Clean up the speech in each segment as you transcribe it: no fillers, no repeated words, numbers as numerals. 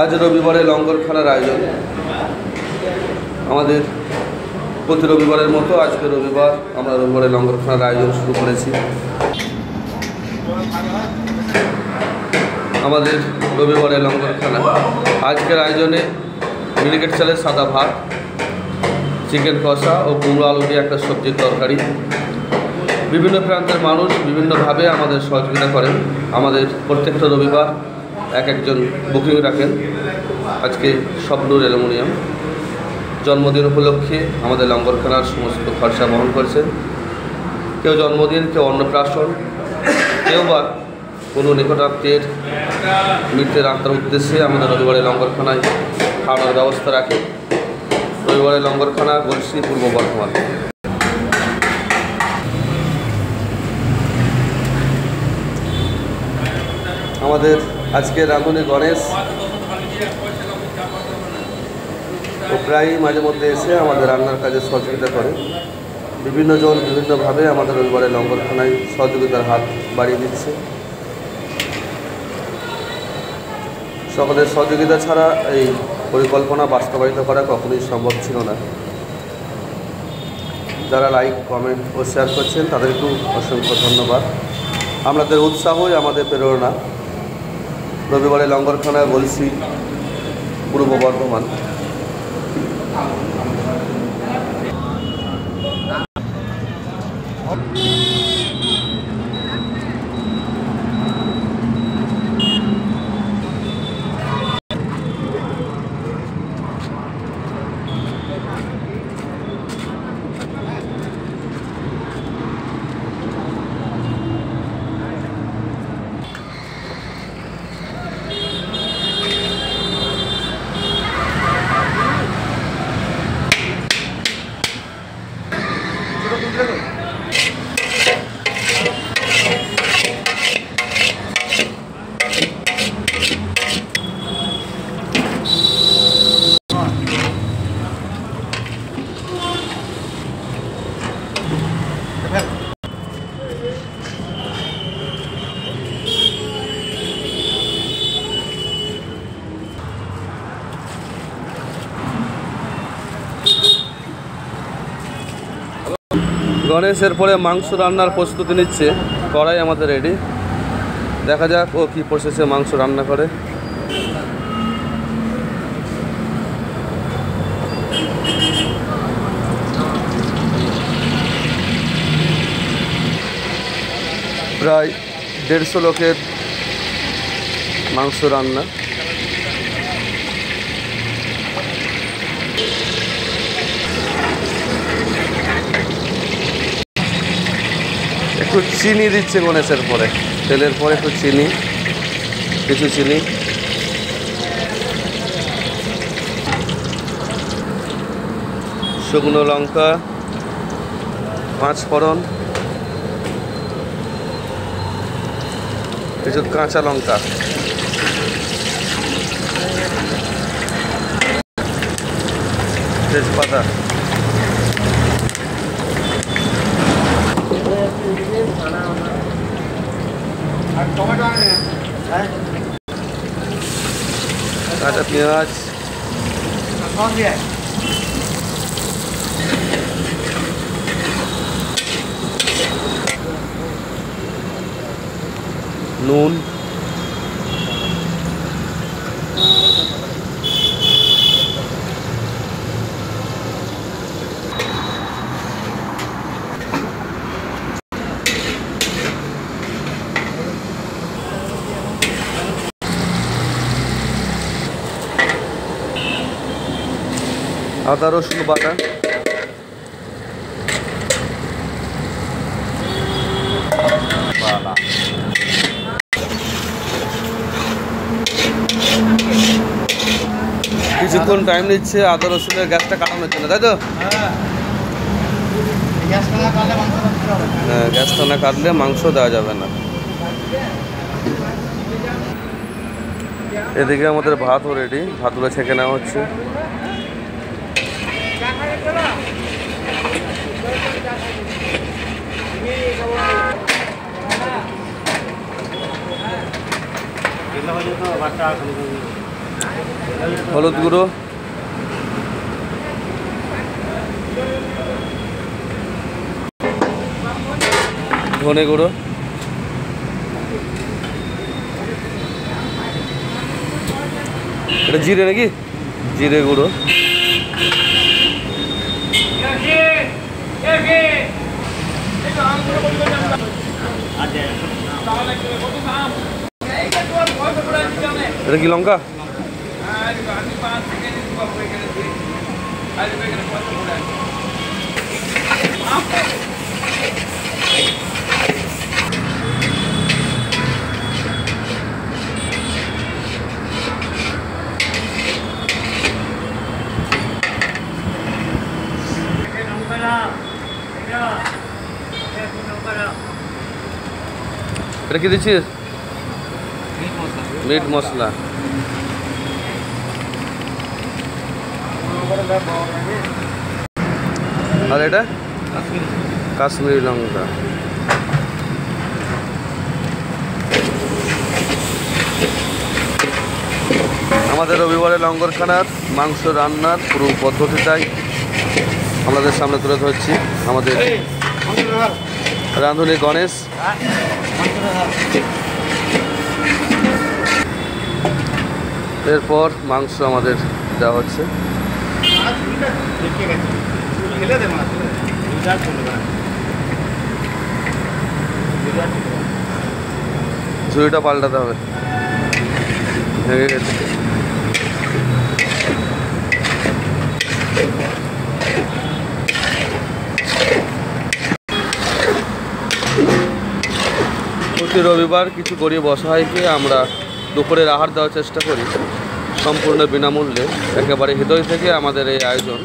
আজ রবিবারে লঙ্গরখানার আয়োজন। আমাদের প্রতি রবিবারের মতো আজকে রবিবার আমরা রবিবারে লঙ্গরখানার আয়োজন শুরু করেছি। আমাদের রবিবারে লঙ্গরখানা আজকের আয়োজনে মিনিকেট চালের সাদা ভাত, চিকেন কষা ও কুমড়ো আলু দিয়ে একটা সবজির তরকারি। বিভিন্ন প্রান্তের মানুষ বিভিন্নভাবে আমাদের সহযোগিতা করেন। আমাদের প্রত্যেকটা রবিবার এক একজন বুকিং রাখেন। আজকে স্বপ্নুর অ্যালুমিনিয়াম জন্মদিন উপলক্ষে আমাদের লঙ্গরখানার সমস্ত খরচা বহন করেছেন। কেউ জন্মদিন, কেউ অন্নপ্রাশন, কেউ বা কোনো নিকটাত্মীয়ের মৃত্যুর আত্মার উদ্দেশ্যে আমাদের রবিবারে লঙ্গরখানায় খাওয়ানোর ব্যবস্থা রাখে। রবিবারে লঙ্গরখানা, গলসি, পূর্ব বর্ধমান। আমাদের আজকের রাঁধুনি গণেশ ও প্রায়ই মাঝে মধ্যে এসে আমাদের রান্নার কাজে সহযোগিতা করে। বিভিন্ন জন বিভিন্নভাবে আমাদের রবিবারে লঙ্গরখানায় সহযোগিতার হাত বাড়িয়ে দিচ্ছে। সকলের সহযোগিতা ছাড়া এই পরিকল্পনা বাস্তবায়িত করা কখনোই সম্ভব ছিল না। যারা লাইক, কমেন্ট ও শেয়ার করছেন তাদেরকেও অসংখ্য ধন্যবাদ। আপনাদের উৎসাহই আমাদের প্রেরণা। রবিবারে লঙ্গরখানা, গলসি, পূর্ব বর্ধমান। গণেশের পরে মাংস রান্নার প্রস্তুতি নিচ্ছে। কড়াই আমাদের রেডি। দেখা যাক ও কী প্রসেসে মাংস রান্না করে। প্রায় 150 লোকের মাংস রান্না। একটু চিনি দিচ্ছে গণেশের পরে, তেলের পরে একটু চিনি, কিছু চিনি, শুকনো লঙ্কা, 5 ফোড়ন, কিছু কাঁচা লঙ্কা, তেজপাতা, কাঁচা পেঁয়াজ, নুন, আদা রসুন বাটা, কিছুক্ষণ টাইম নিচ্ছে আদা রসুনের গ্যাসটা কাটানোর জন্য, তাই তো? হ্যাঁ, গ্যাসটা না কাটলে মাংস দেওয়া যাবে না। এদিকে আমাদের ভাতও রেডি, ভাতগুলো ছেঁকে নেওয়া হচ্ছে। হলুদ গুঁড়ো, ধনে গুঁড়ো, এটা জিরে নাকি, জিরে গুঁড়ো, এটা কি লঙ্কা, এটা কি দিচ্ছিস? মিট মশলা। আর এটা কাশ্মীরি লঙ্কা। আমাদের রবিবারে লঙ্গরখানার মাংস রান্নার পুরো পদ্ধতিটাই আমাদের সামনে তুলে ধরছি। আমাদের রাঁধুনি গণেশ। এরপর মাংস আমাদের দেওয়া হচ্ছে। ঝুড়িটা পাল্টাতে হবে, ভেঙে গেছে। প্রতি রবিবার কিছু গরিব অসহায়কে আমরা দুপুরের আহার দেওয়ার চেষ্টা করি সম্পূর্ণ বিনামূল্যে। একেবারে হৃদয় থেকে আমাদের এই আয়োজন,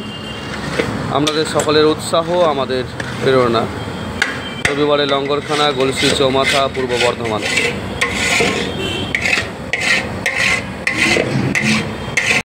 আপনাদের সকলের উৎসাহ আমাদের প্রেরণা। রবিবারে লঙ্গরখানা, গলসি চৌমাথা, পূর্ব বর্ধমান।